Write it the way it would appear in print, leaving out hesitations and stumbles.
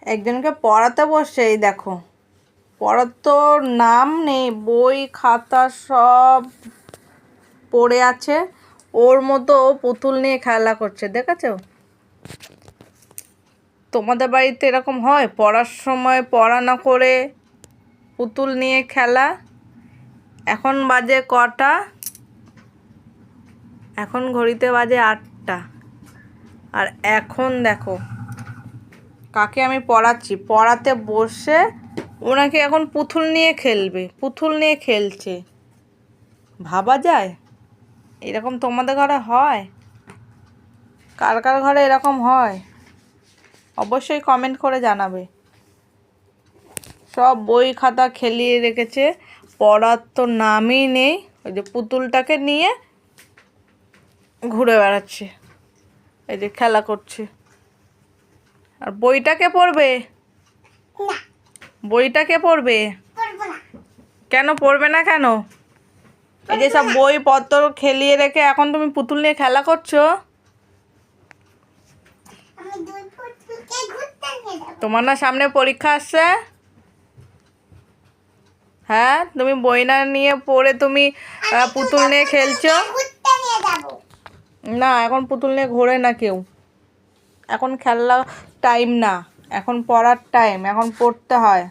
একজনকে পড়াতে বসে, এই দেখো পড়ার তো নাম নেই, বই খাতা সব পড়ে আছে, ওর মতো পুতুল নিয়ে খেলা করছে, দেখেছো? তোমাদের বাড়িতে এরকম হয়? পড়ার সময় পড়া না করে পুতুল নিয়ে খেলা? এখন বাজে কটা? এখন ঘড়িতে বাজে 8টা। আর এখন দেখো কাকে আমি পড়াচ্ছি, পড়াতে বসে ওনাকে এখন পুতুল নিয়ে খেলবে, পুতুল নিয়ে খেলছে। ভাবা যায়? এরকম তোমাদের ঘরে হয়? কার কার ঘরে এরকম হয় অবশ্যই কমেন্ট করে জানাবে। সব বই খাতা খেলিয়ে রেখেছে, পড়ার তো নামই নেই। ওই যে পুতুলটাকে নিয়ে ঘুরে বেড়াচ্ছে, এই যে খেলা করছে। আর বইটা কে পড়বে? বইটা কে পড়বে? কেন পড়বে না কেন? এই যে সব বইপত্র খেলিয়ে রেখে এখন তুমি পুতুল নিয়ে খেলা করছো। তোমার না সামনে পরীক্ষা আসছে? হ্যাঁ, তুমি বই না নিয়ে পড়ে তুমি পুতুল নিয়ে খেলছো? না, এখন পুতুল নিয়ে ঘোরে না কেউ। এখন খেলার টাইম না, এখন পড়ার টাইম, এখন পড়তে হয়।